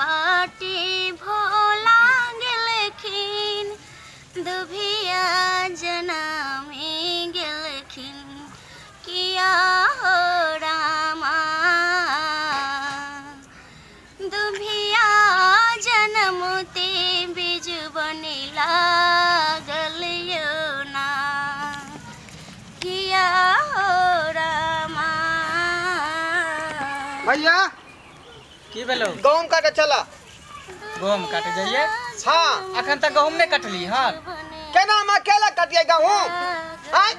बाटे भोला गेलखिन दुभिया जनमे गेलखिन किया हो रामा दुभिया जनमते बीज बने लागल ना किया हो रामा। भैया की भेलो गहूम काटे चला। गहूम काटे जाइए। हाँ अखन तक गहूम नहीं कटली हर केना हम अकेला कटिए गहूम आय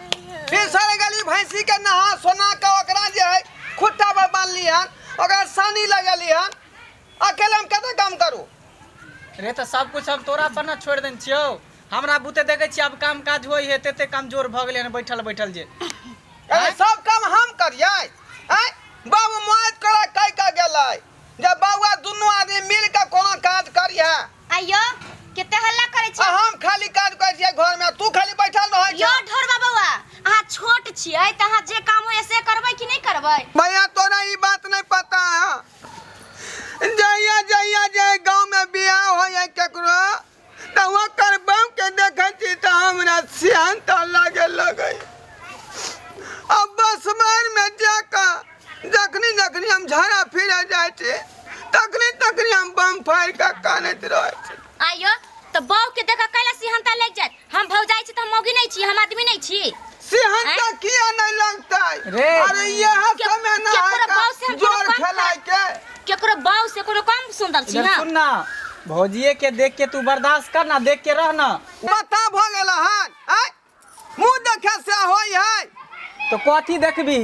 फिर सर गली भैंसी के नहा सोना का ओकरा जे है खुट्टा पर बांधली हन ओकरा सानी लगली हन अकेले हम केना काम करू रे तो सब कुछ हम तोरा पर ना छोड़ देन छियो हमरा बुते देखे छी अब काम काज होई है तेते कमजोर भ गेले बैठल बैठल जे अरे सब काम हम करिए आय बाबू मौत करे कई का गेलै जब बाबूआ दुनू आदमी मिल के कोनो काज करिए आइयो केते हल्ला करे छी हम खाली काज करै छियै घर में तू खाली बैठल रहै यो ढोरबा बौआ अहाँ छोट छियै त अहाँ जे काम होय से करबै कि नहीं करबै। भैया तोरा ई बात नहीं पता है जइया जइया जे गांव में बियाह होय केकरो त ओकर बाप के देखै छी त हमरा सियान त लगे अब बस मार में जाका जखनी हम झाड़ा फिरे जाय छी तखनी हम बम फाड़ के कानैत रहै छी। आइयो तो बौ के देखा कैला सिहंता लग जात हम भौजाई छी त हम मौगी नहीं छी हम आदमी नहीं छी सिहंता किया नहीं लगता अरे यह समय ना जोर खेलाय के केकरो बौ से कोनो कम सुंदर छी ना सुन ना भौजिए के देख के तू बर्दाश्त कर ना देख के रह ना माथा भ गेल हन आय मुंह देखे से होय है तो कथी देखबी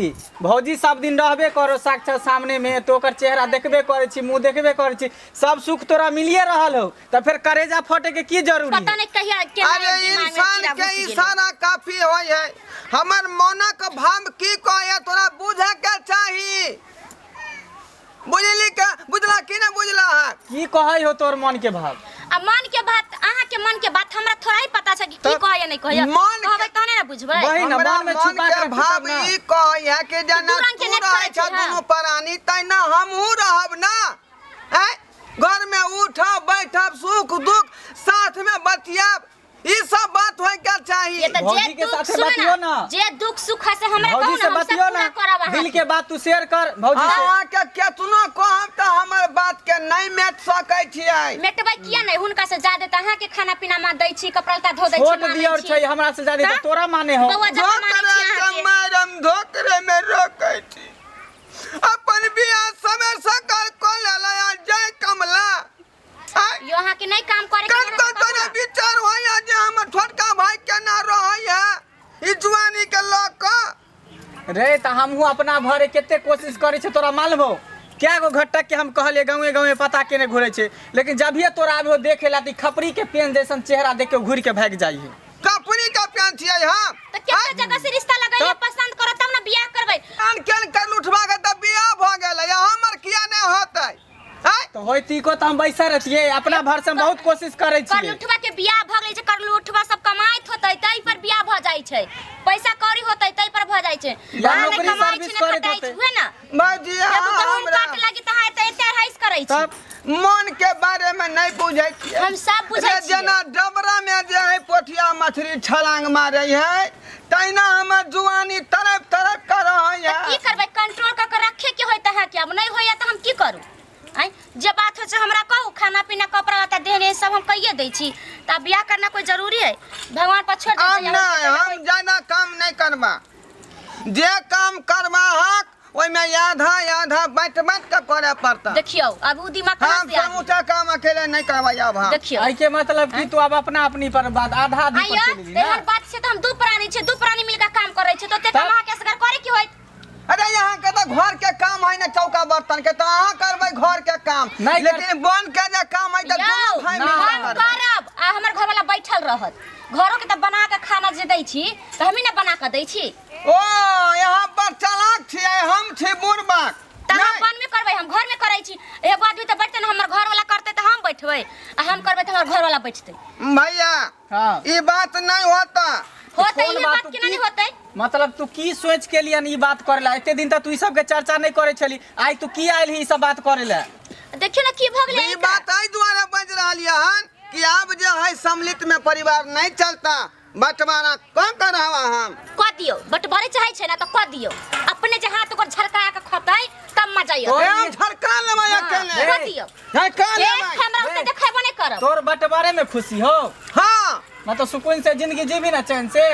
भौजी सब दिन रहबे करो साक्षात सामने में तो ओकर चेहरा देखबे करे छी मुंह देखबे करे छी सब सुख तोरा मिलिए रहल हो त फिर करेजा फटे के की जरूरी पता नहीं कहिया के अरे इंसान के इशारा काफी होय है हमर मनक भाव की कहे तोरा बुझे के चाही बुझली के बुझला कि नहीं बुझला है की कहै हो तोर मन के भाव आ मन के बात अहाँ के मन के बात हमरा थोड़ा ही पता छै कि की कहय नहीं कहय कहबै तहने ना बुझबै वही ना मन में छुपा के भाव ई कहे कि जना तू रहै छ दुनु प्राणी तैना हमहू रहब ना हैं घर में उठब बैठब सुख दुख साथ में बतियाब ई सब बात होय के चाहिए। ये तो भौजी के साथ बतियो ना जे दुख सुख है से हमरा भौजी से बतियो ना दिल के बात तू शेयर कर भौजी से अहाँ के केतनो कहब त हमर बात के नहीं मेट सकै छियै मेटबै किया नहीं हुनका से ज्यादा त अहाँ के खाना पीना में दै छी कपड़ा लत्ता धो दै छी छोट दियर छै हमरा से ज्यादा त तोरा माने हो धोकरे में रखै छी अपन बियाह समय सकर को लेला जय कमला यो अहाँ के नहीं काम करे के तोरा विचार होय जे हमर छोटका भाई केना रहै है ई जवानी के लक रे त हमहू अपना भरे केते कोशिश करै छै तोरा मालबो क्या गो घटक के हम कहले गांवे गांवे पता केने घुरे छै लेकिन जब भी तोरा आबो देखेला ती खपरी के पेन जैसन चेहरा देख के घुर के भाग जाई है कपड़ी का पेन छियै हम त केते जगह से रिश्ता लगाइए पसंद करो तब ना बियाह करबै कान केन कर उठवा के त बियाह भ गेलै हमर किया नहीं होतै तो होती को त हम बैसा रहतिए अपना भर से बहुत कोशिश करे छी करलुठवा के बियाह भ गेलै छै करलुठवा सब कमाइत होतै तै पर बियाह भ जाई छै पैसा कौड़ी होतै तै पर भ जाई छै या नौकरी सर्विस करे होतै हुए ना बाजी हम काट लागी त हाय त एते हाइस करै छी तब मन के बारे में नहीं बुझै छी हम सब बुझै छी जना डबरा में जे है पोठिया मछली छलांग मारै है तैना हमर जुआनी तरफ तरफ कर रहै है की करबै कंट्रोल क के रखे के होय त हां के अब नहीं होय त हम की करू आई जे बात हो छै हमरा कहू खाना पीना कपड़ा लत्ता देने सब हम कहिए दै छी त बियाह करना कोई जरूरी है भगवान पर छोड़ दे हम ज्यादा काम नहीं करबा जे काम करबा हक ओइ में आधा बैठ के करे पड़ता देखियो अब उ दिमाग कहां से हम समूचा काम अकेले नहीं करबा अब हम देखियो आई के मतलब कि तू अब अपना अपनी पर बात आधा आधी पर चली ना हर बात से तो हम दू प्राणी मिलकर काम करे छै तो ते कमा के असगर करे की होय अरे यहाँ के तो घर के काम है ना चौका बर्तन के तो अहाँ करबै घर के काम लेकिन बन के जे काम है तो दोनों भाई मिल करब आ हमर घर वाला बैठल रहत घरों के त बना के खाना जे दै छी त हमी ना बना के दै छी ओ यहाँ पर चालाक छियै हम छी बुढ़बाक त हम बन में करबै हम घर में करै छी एगो आदमी त बैठते न हमर घर वाला करते त हम बैठबै आ हम करबै त हमर घर वाला बैठते भैया हां ई बात नहीं होता होतै ई बात के नहीं होतै मतलब तू की सोच के लिए ई बात करेला एते दिन त तू ई सब के चर्चा नहीं करे छली आई तू की आइल ही ई सब बात करेला देखियो ना की भग ले ई बात आई द्वारा बज रहल हन कि अब जो है सम्मिलित में परिवार नहीं चलता, बंटवारा कौन कर रहा हम क दियो बटवारे चाहे छै ना तो क दियो, अपने जे हाथ ओकर झरका के खतै तब मजा आइयो। ए झरका लेबै अकेले क दियो झरका एक लेबै हमरा से देखेबो नहीं करब। तोर बंटवारे में खुशी हो, हां मैं तो सुकून से जिंदगी जीबी ना चैन से।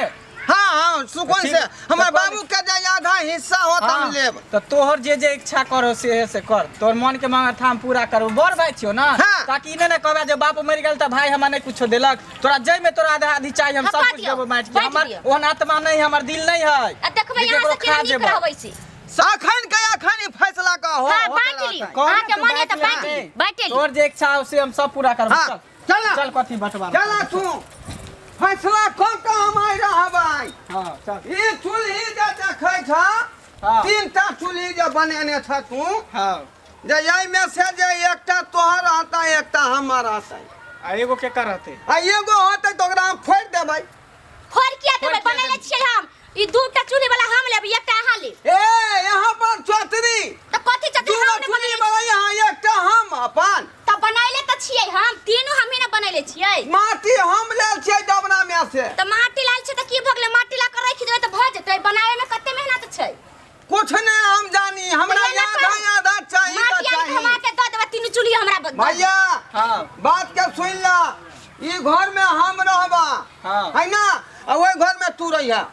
हां हां सुकून से हमर बाबू के जे आधा हिस्सा होत हम लेब। तो तोहर जे इच्छा करो से कर, तोर मन के मांग था हम पूरा करू। बड़ भाई छियो ना, हाँ। ताकि इने ने कहबे जे बाप मर गेल त भाई हमरा नहीं कुछो देलक, तोरा जय में तोरा आधा आधी चाहिए हम हाँ, सब बांट कुछ दियो, देबो बांट के। बांट हमर दियो। ओहन आत्मा नहीं, हमर दिल नहीं है। आ देखबै यहां से केना निक रहबै छी। साखन के अखन ई फैसला का हो हां बांट लियो, अहाँ के मन है त बांट ली, बांट ली। तोर जे इच्छा हो से हम सब पूरा करबो। हाँ, चल चल चल कथी बंटवारा चला तू फैसला कौन का हम आई रहबै। हां चल। ई चूल्ही जे देखै छ हां 3टा चूल्ही जे बनेने छ तू, हां जे यही में से जे एकटा तोहर रहता एकटा हमर रहता आ एगो के कर रहते आ एगो होतै तो ओकरा हम फोड़ देबै। फोड़ किया देबै, फोड़ किया बनेले देबै? छियै हम। ई दूटा चूल्ही वाला हम लेब, एकटा अहाँ ले। ए यहाँ पर चौधरी त कथि चते दूगो हम चूल्ही बनेले वाला यहाँ एकटा हम अपन त बनाइले त छियै हम, तीनों हमही ने बनैले छियै। माटी हम लेल छियै डबरा में से। त माटी लाल छै त की भगले, माटी ला के राख देबै त भ जेतै। बनावे में कते मेहनत छै। कुछ नहीं हम जानी, हमरा भैया याद ना है आधा चाहिए तो माटी आन खमा चाहिए। के द देबै, तीनों चूल्ही हमरा भैया हां बात के सुन ला, ई घर में हम रहबा हाँ। है ना, आ ओइ घर में तू रहिया।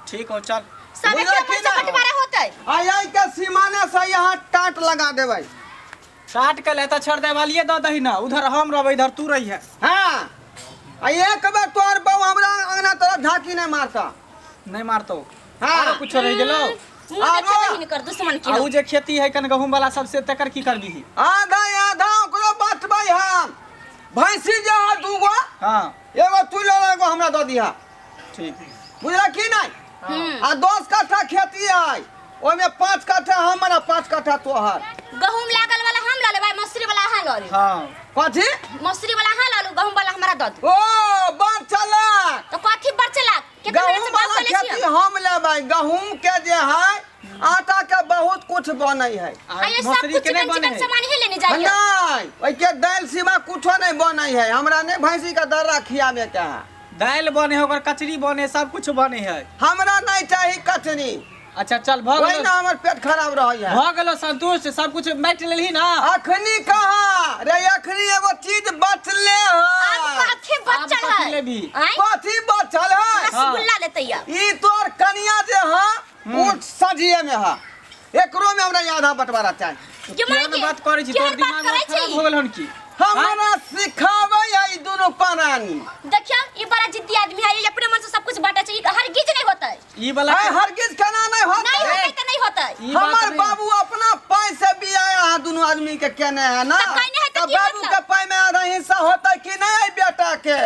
ठीक हो चल। सब बुझल के कि पैसा ना? बंटवारा होतै। आ यही के सीमाने से यहाँ टाट लगा देबै। काट के लेता छोड़ दे वालिए दो दही ना, उधर हम रहबै इधर तू रही है। हाँ आ एक बार तोर बहू हमरा अंगना तरफ झांकी नहीं मारता। नहीं मारतो। हाँ। आरो कुछ रह गेलो। मुंह देखे नहीं कर दुश्मन की। आ उ जे खेती है कन गहूम वाला सबसे तकर की करबी? आधा आधा ओकरो बटबै हम। भैंसी जे है दूगो, हां एगो तू ले ले, एगो हमरा दे दिहा। ठीक। बुझला कि नहीं? आ 10 कट्ठा खेती है, ओमे 5 कट्ठा हमर आ 5 कट्ठा तोहर। गहूम लागल वाला हम ला लेबै, मसूरी वाला अहाँ ला लेबै। हां कथी? मसूरी वाला अहाँ ला लू, गहूम वाला हमरा द दू। ओ बड़ चलाक। तो कथी बचला के गहूम वाला खेती हम लेबै। गहूम के जे है आटा के बहुत कुछ बनै है। आये सब मसूरी कुछ के नहीं चिकन बने चिकन है। सामान ही लेने जाइए। नहीं ओइ के दाल सिवा कुछो नहीं बनै है। हमरा ने भैंसी का दर्रा खियाबे के है। दाल बने है, ओकर कचरी बने, सब कुछ बने है। हमरा नहीं चाहिए कचनी, अच्छा चल भ वही गेलो। ना हमर पेट खराब रह है। भ गेलो संतुष्ट, सब कुछ बांट लेलही ना। अखनी कहा रे, अखनी एगो चीज बचले अब है। कथी बचल कथी है? लेबी? आय कथी बचल है? रसगुल्ला लेते या। ई तोर कनिया जे है उ सजिए में है, एकरो में हमरा आधा बंटवारा चाहिए। के माय केहन बात करै छी, तोर दिमाग में खराब हो गेल हन की? हमरा सिखाबै है ई दोनों प्राणी। देखियो ई बड़ा जिद्दी आदमी है, ये अपने मन से सब कुछ बांटे छै। ई हरगिज नहीं होता है। ई वाला है हरगिज खाना नहीं होता नहीं है। होता तो नहीं होता है। ई बात हमर नहीं। बाबू अपना पाई से बियाया है, दोनों आदमी के केने है ना। तो कहने है तो तो की बाबू मतलब? के पाई में आधा हिस्सा होता है कि नहीं है बेटा के?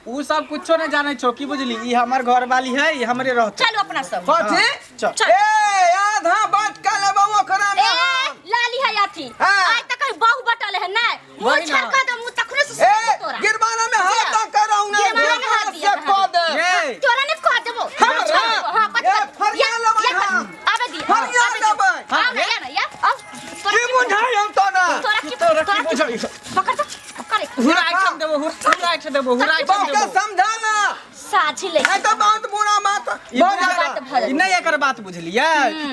उ सब कुछो नहीं जाने छो की बुझली। ई हमर घर वाली है, ई हमरे रहते। चलो अपना सब। कथी? चल। चल। ए आधा बांट के लेबो ओकरा में ए हम। लाली है याथी। हाँ। आज तक बहु बटल है ना। मुंह वही ना। छड़का दो, मुंह तखने से ए तोरा। गिरबाना में हाथ तो करौ ना, गिरबाना में हाथ दिया, से कह दे। ए तोरा ने कह देबो। हमरा? हां ए, फरिया लेबै हम। आबे दी। फरिया लेबै। हां या ना या। अब की बुझाई हम तो ना? तोरा की बुझाई? पकड़ तो पकड़। हुरा आइटम देबो, हुरा आइटम देबो, हुरा आइटम बाप के देबो। समझा ना। साझी ले। नहीं तो बहुत बुरा बात ई बहुत बुझा- ज्यादा। ई नहीं एकर बात बुझलियै।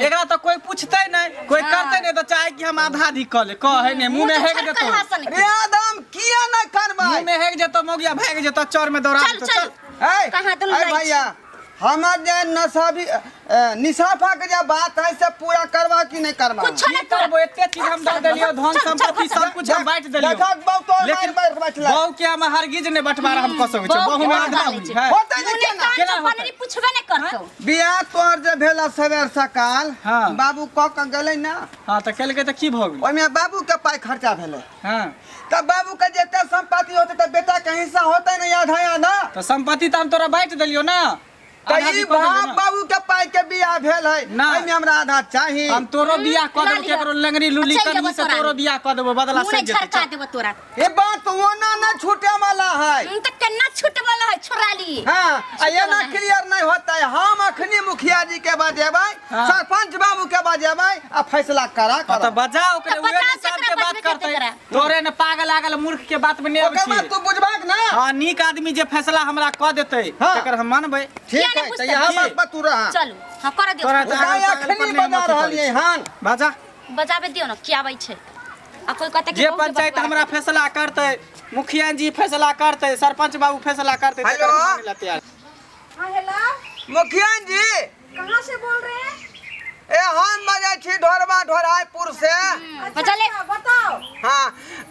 एकरा तो कोई पूछते नहीं, कोई करते नहीं, तो चाहे कि हम आधा आधी कर ले, कहे नहीं, मुंह में हेग देतो। रे आदम किया न करबै? मुंह में हेग जेतो, मोगिया भाग जेतो, चौर में दौड़ा चल देतो। चल। ए कहाँ दुनू ए जाइ भैया, हमर जे नसाबी निसाफा के जे बात है से पूरा करवा कि नहीं करवा? कुछ की करबो, एते चीज हम दे देलियो, धन चल, चल, संपत्ति चल, सब कुछ हम बांट देलियो। देखक बहु तो लेकिन मार मार बैठला। बहु के हम हरगिज ने बंटवारा हम कसो छै, बहु में आधा हुई है। होतै नहीं केना? केना होतै? बनरी पूछबे नहीं करतो। बियाह तोहर जे भेला सवेर सकाल, हाँ। बाबू क के गेलै ना, हां त केलकै त की भ गेल? ओइमे बाबू के पाई खर्चा भेलै। हां तब बाबू के जेते संपत्ति होते त बेटा के हिस्सा होतै नहीं आधा आधा? तो संपत्ति तो हम तोरा बांट देलियो ना। आधा ई भी कऽ देबो बाप ना। बाबू के पाई के बियाह भेल है ना। एमे हमरा आधा चाहिए। हम तोरो बियाह कऽ देबो लिअ। केकरो लंगड़ी लुली चलि कनी जेबो से तोरा। तोरो बियाह कऽ देबो बदला मुँह से नहीं जेतै झरका देबो तोरा। ये बात ओना ना छूटे वाला है। तो केना छूट वाला है छोरा ली। हाँ ये ना वाला है। क्लियर नहीं होता है। हम अखनी मुखिया जी के बजेबै हाँ। सरपंच बाबू के बजेबै आ फैसला करा हाँ, तो बजाओ ओकरे तो उहे बजा हिसाब सकरा के बात बजबे करतै। करा। तोरे ने पागल आगल मूर्ख के बात में ने ओकर छी। बात तू बुझबाक ना। हाँ नीक आदमी जे फैसला हमरा कऽ देतै हाँ। तकर हम मानबै। ठीक किया नहीं है तो पूछते? यहाँ बात पर तू रहा। चलू हाँ कर दियो। तोरा उताय अखनी बजा रहलिए हन। बाजा बजाबे दियो ना की आबै छै। आ कोई कहते कि जे बहुत पंचायत बकवास हमरा फैसला करतै, मुखिया जी फैसला करतै, सरपंच बाबू फैसला करतै हेलो? तकर हम मानै ला तैयार। हाँ हेलो, मुखिया जी कहाँ से बोल रहे हैं? ए हम बजे छी ढोरबा ढोराईपुर से। बजा ले। अच्छा, बताओ। हाँ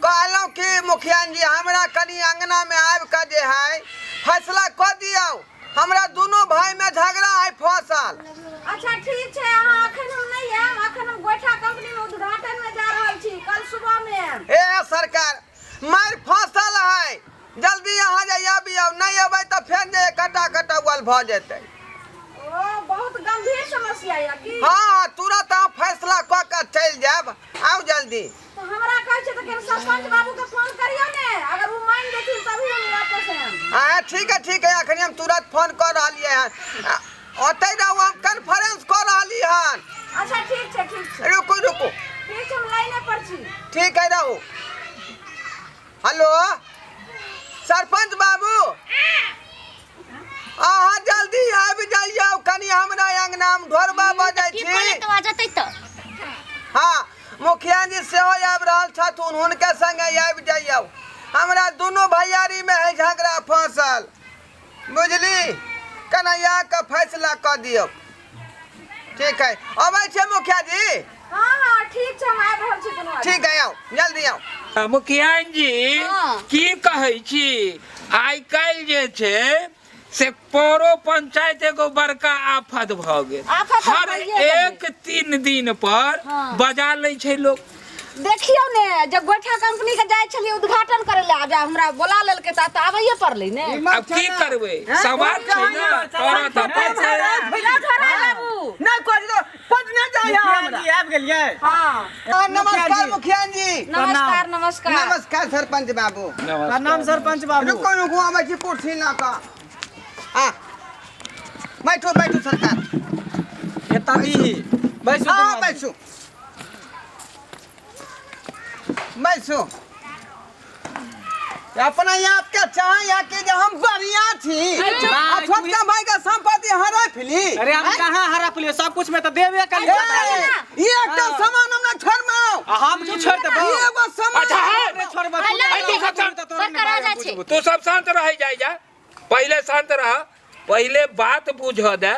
कहलौं कि मुखिया जी हमरा कनी अंगना में आबि के जे है फैसला कऽ दियौ। हमरा दोनों भाई में झगड़ा है फसल। अच्छा ठीक है, अहाँ अखन हम नहीं है, अखन हम गोइठा कंपनी में उद्घाटन में जा रहल छी कल सुबह में। ए सरकार मार फसल है जल्दी यहाँ जाइए बिया नहीं अबै तो फेर जे कटा कटावल भ जेतै। ओ बहुत गंभीर समस्या है की? हाँ तुरंत हम फैसला कऽ के चलि जायब। आओ जल्दी। तो हमरा कहै छै त सरपंच बाबू के फोन करियो ने, अगर वो मान देथिन तभी हम वापस आएब। हाँ ठीक है अखनी हम तुरंत फोन कर रहलिए हन। ओतै रहू हम कॉन्फ्रेंस कर रहली हन। अच्छा ठीक है, ठीक है। रुकू ठीक है, हम लाइने पर छी। ठीक है रहू। हेलो सरपंच बाबू अहाँ जल्दी आबि जाइए कनी हमरा अंगना में ढोरबा बजै की छी। बोले तो आ जतै तो। हाँ मुखिया जी सेहो आबि रहल छथुन हुनके संगे आबि जाइए। हमरा दोनों भैयारी में है झगड़ा फसल बुझली कन्हैया के फैसला कऽ दियौ। ठीक है अबै छै मुखिया जी। हाँ हाँ ठीक है, हम आबि रहल छी कोनो। ठीक है आओ जल्दी आओ। मुखिया जी हाँ। की कहै छी आइ काल्हि जे छै से पौरो पंचायत एगो बड़का आफत भऽ गेल। आफत तऽ हर भइए गेलै। एक 3 दिन पर हाँ। बजा लै छै लोग। देखियो ने जब गोइठा कंपनी के जाय छलिए उद्घाटन करे ले, आब हमरा बोला लेलकै त आबैये पड़लै ने। अब की करबै समाज छै ना औरत अपन छै। बाबू नहीं कोई तो कुछ नहीं चाहिए मुखिया हमरा। जी आबि गेलियै। हाँ नमस्कार मुखिया जी। नमस्कार नमस्कार। नमस्कार सरपंच बाबू। प्रणाम सरपंच बाबू। रुको आबै छी कुर्सी ला कऽ। हाँ बैठो सरकार। एता दी बैसु हाँ दुनू बैसू बैसू। अपना यहाँ के चाहे कि जे हम बढ़िया छी आ छोटका भाई का संपत्ति हड़प ली। अरे हम कहाँ हड़प लिए, सब कुछ में तो देबे कर ये एकटा सामान हमरा छोड़माओ। हम की छोड़ देबो। ये एगो सामान अच्छा, हाँ। अरे छोड़बो हेलो, आई तू सब शांत बरकरार जा छै। तू सब शांत रह जा। पहले शांत रह, पहले बात बुझ दे।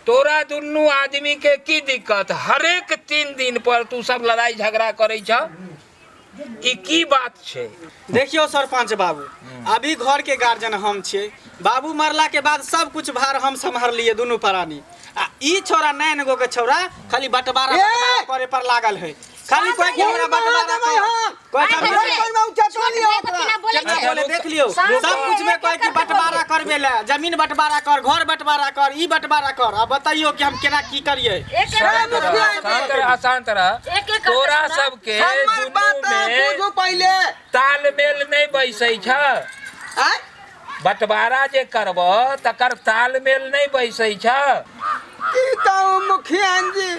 तोरा दुनू आदमी के की दिक्कत? हर एक 3 दिन पर तू सब लड़ाई झगड़ा करे छ। ई की बात छै? देखियो सरपंच बाबू, अभी घर के गार्जियन हम छियै। बाबू मरला के बाद सब कुछ भार हम संभालिए दुनू प्राणी। आ ई छोरा 9 गो के छोरा खाली बंटवारा करे पर लागल है। खाली कोई के हमरा बंटवारा कोई आइ बोले देख लियो सब कुछ में कोई की बंटवारा करबे ले, जमीन बंटवारा कर, घर बंटवारा कर, ई बंटवारा कर। अब बताइयो कि हम केना की करिए। शांत रह। तोरा सबके हमर बात दुनू में बुझो पहले। तालमेल नहीं बैसै छ। आय बंटवारा जे करब तकर तालमेल नहीं बैसै छ। की कहूँ मुखिया जी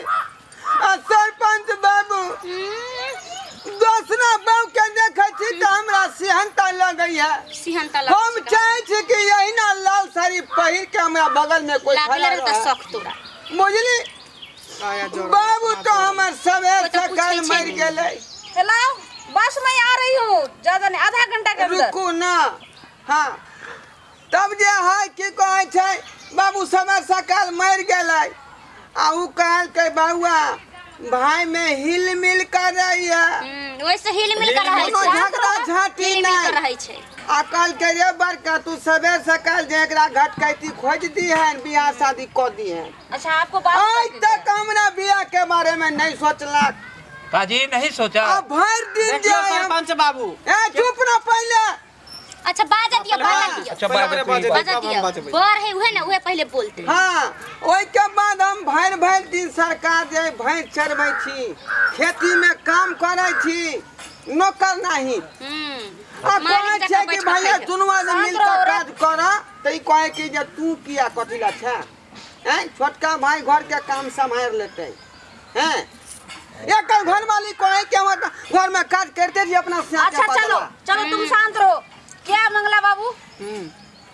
आ सरपंच बाबू दोसरा बाबू के देखै छी त हमरा सिहनता लगैया। सिहनता हम चाहे छी कि यही ना लाल साड़ी पहिर के हमरा बगल में कोई खड़ा लागले त रहे। शौक तोरा। बुझली बाबू तो हमर सवेर कोई तो सकाल पूछै छै मर नहीं। गेलै। हेलो, बस मैं आ रही हूँ, ज्यादा नहीं, आधा घंटा के अंदर। रुकू ना। हाँ तब जे है की कहै छै बाबू सवेर सकाल मर गेलै आ उ कहल के बउआ भाई में हिल मिल कर रही है। वैसे हिल मिल कर रहै कोनो छै। झगड़ा झाँटी हिल मिल कर नहीं। रहै छै। आ कल के रे बड़का तू सवेर सकाल जे एकरा घटकैती खोज दी है बियाह शादी कर दी है। अच्छा आपको बात आज तक हमरा बियाह के बारे में नहीं सोचलक। काजी नहीं सोचा। अब भर दिन जे देखियो सरपंच बाबू, ए चुप ना पहले। अच्छा बाजा दिया बाजा दिया अच्छा बाजा बाजा बाजा तब हम दिया बजबै। बर है उहे ना उहे पहले बोलते हाँ ओहि के बाद हम भरि दिन सरकार जे भैंस चरबै छी खेती में काम करै छी नौकर नहीं आ कहै छै कि भैया दुनू आदमी मिल के काज कर त ई कहै कि जे तू किया कथी ला छै हैं छोटका भाई घर के काम संभाल लेते हैं एक घर वाली कहे कि हम घर में काज करते जी अपना से अच्छा चलो चलो तुम शांत रहो। क्या मंगला बाबू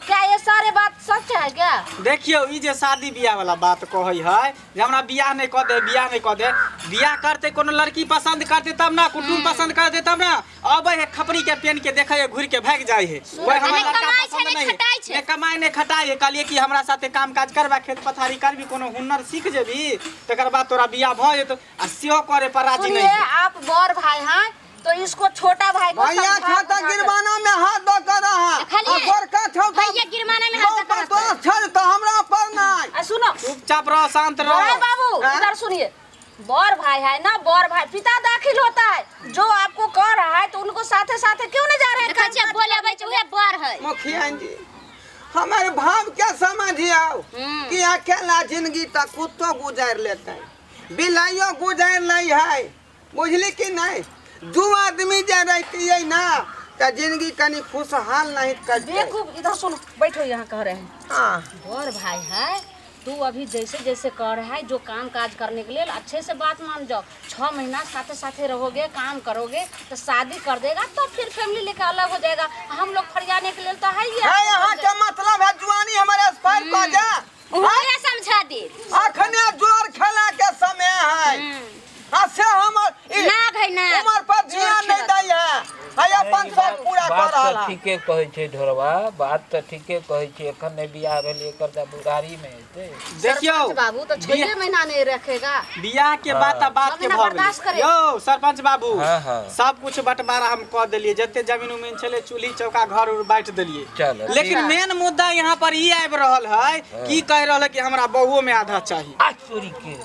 क्या ये सारे बात सच है क्या? देखियो ई जे शादी बियाह वाला बात कहै है जे हमरा बियाह नहीं कर दे बियाह करते कोनो लड़की पसंद करते तब ना कुटुम पसंद करते तब ना अब है खपरी के पेन के देखे है घुर के भाग जाए है कोई हमरा लड़का पसंद नहीं है ने कमाई ने खटाई है कहलिए कि हमरा साथे काम काज करबा खेत पथारी करबी कोनो हुनर सीख जेबी तकर बाद तोरा बियाह भ जेतो आ सेहो करे पर राजी नहीं सुनिए आप बड़ भाई हैं तो इसको छोटा भाई को भैया छोटा गिरवाना में हाथ दो कर रहा खाली बड़का छोटा भैया गिरमाना में हाथ तो रखा है। छल तो हमरा पर नहीं सुनो चुपचाप रहो शांत रहो बड़े बाबू हाँ? इधर सुनिए। बड़ भाई है ना बड़ भाई पिता दाखिल होता है जो आपको कह रहा है तो उनको साथे साथे क्यों नहीं जा रहे हैं? देखा बोले भाई उहे बर है मुखिया जी हमारे भाव क्या समझिए कि अकेला जिंदगी तक कुत्तो गुजार लेते हैं बिलाइयो गुजार नहीं है बुझली कि नहीं दू आदमी जे रहती है ना तो जिंदगी कनी खुशहाल नहीं करती देखो इधर सुनो बैठो यहाँ कह रहे हैं हाँ बड़ भाई है तू अभी जैसे जैसे कर रहा है जो काम काज करने के लिए अच्छे से बात मान जाओ 6 महीना साथे साथे रहोगे काम करोगे तो शादी कर देगा तो फिर फैमिली लेकर अलग हो जाएगा। हम लोग फरियाने के लिए तो है ही है यहाँ का मतलब है जुआनी हमारे स्पाइल को जा उहे समझा दे अखने जोर खेला के समय है हाँ से हमर ना भाई ना उमर पर ध्यान नहीं दै है अपन सब पूरा कर बात रहा तो ठीके कहै छै ढोरवा बात तो ठीके कहै छै एखन ने बियाह भेल एकर त बुढ़ारी में हेतै देखियो सरपंच बाबू तो 6 महीना नहीं रखेगा। बियाह के बात बात के हम ना भऽ बर्दाश्त गेलै करे। यो सरपंच बाबू हाँ, हाँ। सब कुछ बंटवारा हम कह देलिए जते जमीन उमीन छले चूल्ही चौका घर उर बांट देलिए चलो, लेकिन ठीक। मेन मुद्दा यहाँ पर ई आबि रहल है की कह रहल है कि हमरा बहुओं में आधा चाहिए। आज चोरी के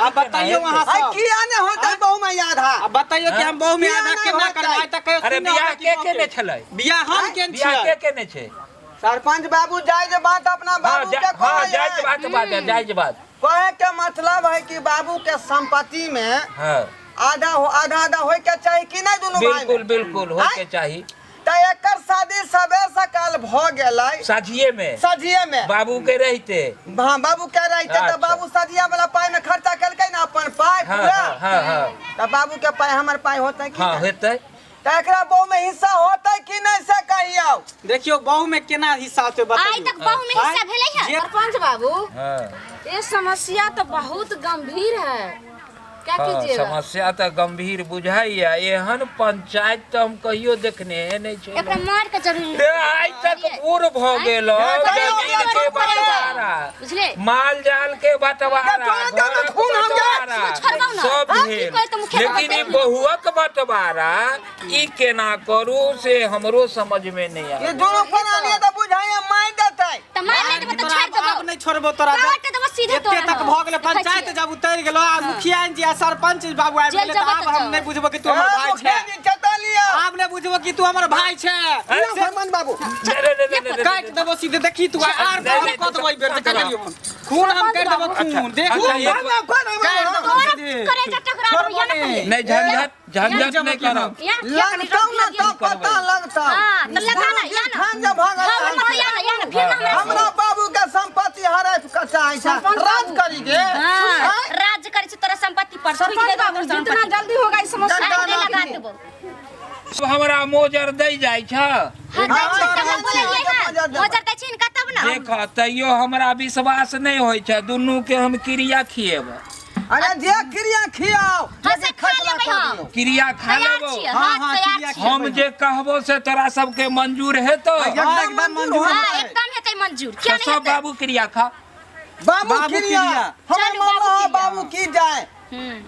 अब बताइयो वहाँ है से किया ने होता बहु में याद है अब बताइयो कि हम बहु में बियाह आधा नहीं केना होता करबै है। त कहियो अरे सुनना बियाह होगा कि के बहु ने छलै बियाह हम केन बियाह छियै के ने छै सरपंच बाबू जाय जे बात अपना हाँ बाबू के हाँ कहे जायज बात बात है जायज बात कहे के मतलब है कि बाबू के संपत्ति में हाँ आधा आधा होय के चाहिए कि नहीं दोनों भाई बिल्कुल में बिल्कुल हो के चाही त एकर शादी सबे सकाल भ गेलै साझिए में सजिए में बाबू के रहते हाँ बाबू कह रहे थे अच्छा। तो बाबू सजिया वाला पाई में खर्चा करके ना अपन पाई हाँ पूरा हाँ हाँ हाँ तो बाबू के पाई हमर पाई होता कि हाँ नहीं? हेतै तो एकरा बहु में हिस्सा होता कि नहीं से कहियो देखियो बहु में केना हिस्सा होते आज बताइयो तक बहु में हिस्सा भेलै है जे- सरपंच बाबू हाँ ये समस्या तो बहुत गंभीर है क्या हाँ, कीजिएगा? समस्या तो गंभीर बुझाइया एहन पंचायत तो हम कहियो देखने नहीं छै एकरा मार के जरूरी ए, आज तक पूर्व भ गेल जमीन के बंटवारा बुझले माल जाल के बंटवारा तो घरक खून हम बंटवारा छोड़बौ ना। सब हाँ, भेल की कहै तऽ मुखिया लेकिन ई बाबा बहुअक बंटवारा ई केना करू से हमरो समझ में नहीं ये आया दोनों प्राणी तो बुझाइए मार देते त मार नहीं देबो त तोरा छोड़ अब देबो नहीं छोड़बो तोरा काट देबो सीधे एते तोरा तक भ गेलै पंचायत जब उतर गेलो आ मुखिया जी आ सरपंच बाबू आबि जेल गेलै त जेबै आब तऽ हम जाउ। नहीं बुझबो कि तू हमर भाई छै जी चता लिया आब नहीं बुझबो कि तू हमर भाई छै सरपंच बाबू काट देबो सीधे देखी तू आर नहीं, कत देबो बेर तक करियो खून हम कर देबो खून देख अच्छा, खून एक- काट देबो सीधे करे जा टकरा या ना पहले नहीं झंझट नहीं करब या लगता ना तो पता लगता हां त लगा ना या ना खान जब भागल हां मत या ना फिर ना हमरा बाबू के संपत्ति हड़प के चाहे छै राज करी दे हां राज करे छ तोरा संपत्ति पर छुई दे सरपंच बाबू जितना जल्दी होगा इस समस्या साइड में लगा देबो अब हमरा मोजर दै जाइ छ हां मोजर त छीन का तब ना देख तैयो हमरा विश्वास नहीं होय छै दुनू के हम क्रिया खिएब अरे जे क्रिया खियाओ हां से खा लेबै हम क्रिया खा तैयार लेबो छी हाँ, हां हाँ, तैयार क्रिया छी हम जे कहबो से तोरा सबके मंजूर हेतो एकदम मंजूर हां है एकदम हेतै मंजूर क्या नहीं सब हेतै बाबू क्रिया खा बाबू बाबू क्रिया क्रिया। हमर चलू, बाबू मामा क्रिया। बाबू की जाए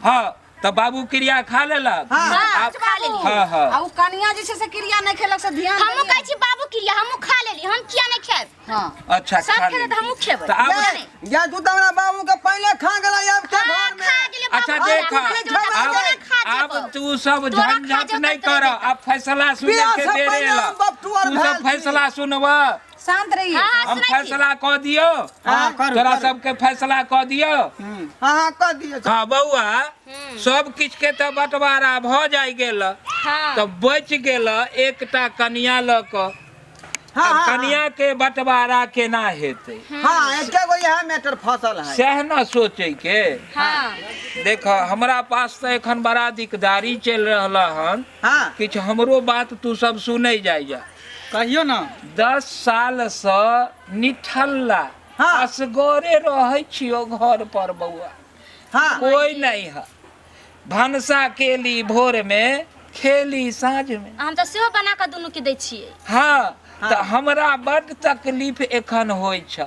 हाँ तो बाबू क्रिया खा लेलक हाँ, आप- खा लेली। हाँ हाँ आ उ कनिया जे छै से क्रिया नहीं खेलक से ध्यान हमहू देलियै। कहै छी बाबू क्रिया हमहू खा लेली, हम किया नहीं खाएब? हाँ अच्छा सब खा खेले लेली। तो हमहू खेबै। तो अब नहीं। या तू तो हमरा बाबू के पहले खा गेला अब के हाँ, घर में खा गेले बाबू, अच्छा और देख हम खा जेबै, अब तोरा खा अब जेबै। तू सब तोरा खा झंझट जेबै नहीं तो कर, देबै। अब फैसला सुने बियाह के से दे पहले ला हम बपटू और तू सब भेल छी। फैसला सुनबा शांत रहिए। हाँ, हाँ, हम सुनै छी। फैसला कह दियो हाँ, करू, तोरा करू। सबके फैसला कह दियो हाँ कह दियो हाँ बउआ सब किछ के तो बंटवारा भ जाय गेल हाँ। तो बच गेल एकटा कनिया ल क हाँ, अब हाँ, कनिया के बंटवारा केना हेतै हाँ एके गो यह मैटर फसल है। सह न सोचे के हाँ। देख हमरा पास तो एखन बड़ा दिकदारी चल रहा हन हाँ किछ हमरो बात तू सब सुनै जाइ जा कहियो ना 10 साल से निठल्ला हाँ। असगरे रहै छियो घर पर बउआ हाँ कोई नहीं है भनसा केली भोर में खेली साँझ में हम तो सेहो बना के दुनू के दै छियै। हाँ तो हमरा बड तकलीफ एखन होइ छ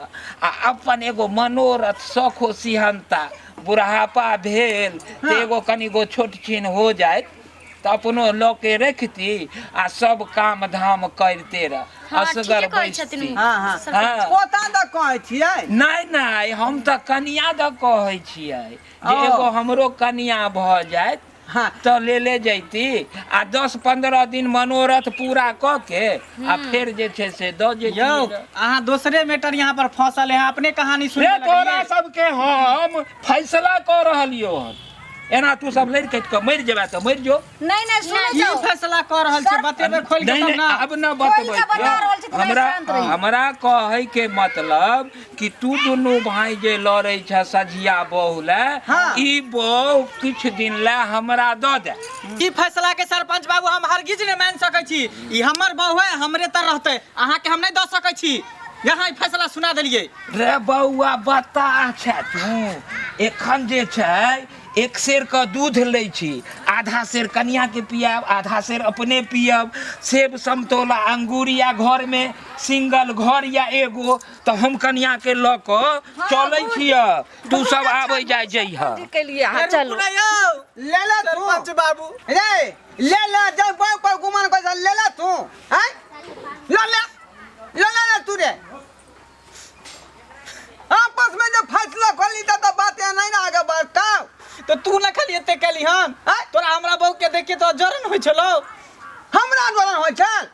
आ अपन एगो मनोरथ शौखो सिहनता बुढ़ापा भेल तो एगो कनिगो छोट छीन हो जाए तो अपनो लऽ के रखती आ सब काम धाम करते रह हाँ, असगर ठीके कहै बैसती छथिन। हाँ हाँ सब- हाँ पोता द कहै छियै। नहीं नहीं हम तो कनिया द कहै छियै जे ओ। एगो हमरो कनिया भ जाए हाँ तो ले जैती आ 10-15 दिन मनोरथ पूरा क के आ फिर जे छे से द जेती यौ अहाँ दूसरे मैटर यहाँ पर फंसल है, अपने कहानी सुन रे तोरा सबके हम फैसला कर रहलियो हन एना तू सब लड़ कट के मर जेबा तो मर जो नहीं नहीं सुनो की फैसला कर रहल छै बतेबे खोल के नहीं तब नहीं ना। अब न खोल के बतबै बता रहल छी, हमरा शांत रही। हमरा कहे के मतलब कि तू दुनू भाई जे लड़ै छ सझिया बहू ले हाँ। ई बहू किछ दिन ले हमरा द दे ई फैसला के सरपंच बाबू हम हरगिज नहीं मान सकै छी। ई हमर बहू है, हमरे तर रहते, अहाँ के हम नहीं द सकै छी। यहाँ ई फैसला सुना देलिए। रे बउआ बता छै तू एखन जे छै 1 सेर का दूध लै छी, आधा सेर कनिया के पियाब, आधा सेर अपने पियब, सेब समतोला अंगूर या घर में सिंगल घर या एगो तो हम कनिया के ल क चलै छिय तू सब आबै जाय जइह के लिए हाँ चलो। ले ले तू सरपंच बाबू रे ले ले जब बाप पर गुमान कर ले ले तू हैं ले ले ले ले ले तू रे आपस में जब फैसला कर ली तो बात यहाँ नहीं ना आगे बढ़ता। तो तू न खाली एते केली हन हैं? तोरा हमरा बहू के देखिए तो जरन होय छलो। हमरा द्वारा होय छल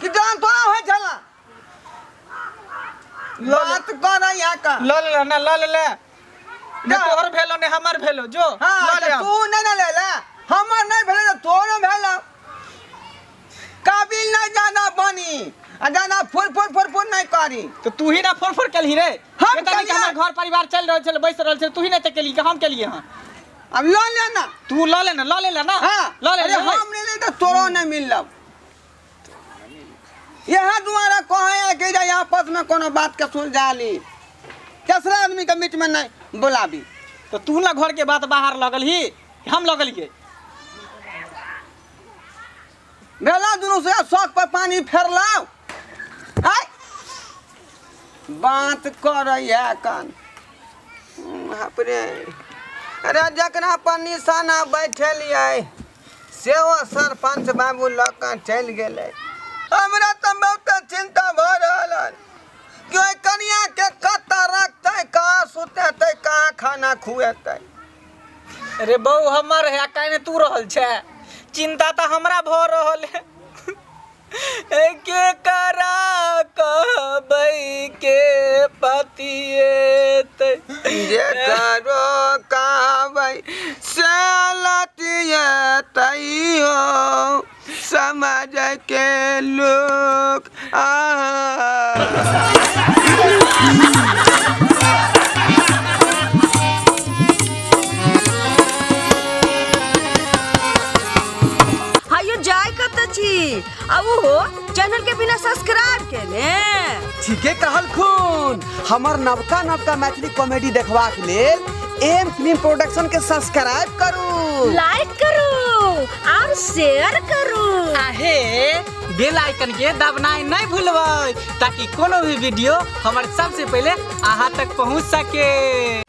कि जान तोरा होय छला बात कर यहाँ का ल ले ना ल ले ने तोहर भेलो ने हमर भेलो जो हाँ ल ले तो तू नहीं ना ले ले हमर नहीं भेले तो तोरो भेला काबिल नहीं ज्यादा बनी आ ज्यादा फुर नहीं करी। तो तू ही ना फोर केली रे। हम पता नहीं कि केलियै। हमर घर परिवार चल रहल छल बैस रहल छल, तू ही नहीं ते केली कि हम केलिए हन। अब लो ले ना तू ल ले ना हाँ ल ले अरे हम नहीं ले तो तोरो नहीं मिलल। यहाँ तुम्हारा कहे है कि जाए आपस में कोनो बात के सुलझा ली, तेसरा आदमी के बीच में नहीं बुलाबी। तो तू ना घर के बात बाहर लगल ही हम लगलिए। भेला दुनू से शौक पर पानी फेरलाओ आय बात कर कान अपने अरे जकरा पर निशाना बैठलिए से वो सरपंच बाबू लग चल गए। हमरा तो बहुत चिंता भ रहा कि ओइ कनिया के कत्ता रखते, कहाँ सुतेते, कहाँ खाना खुएते। अरे बहू हमर है काहे तू रहल छे, चिंता तो हमरा भ रहल है। के करा कहबै के पतिए जे करो कहबै से लतिए तैयो समझ के लोग हायो जाय कत छी अब हो चैनल के बिना सब्सक्राइब केने ठीके कहल खून हमर नवका नवका मैथिली कॉमेडी देखबाक लेल एम फिल्म प्रोडक्शन के सब्सक्राइब करू, लाइक करू और शेयर करू। आहे बेल आइकन के दबनाइ नहीं भूलबै ताकि कोनो भी वीडियो हमर सबसे पहले अहाँ तक पहुंच सके।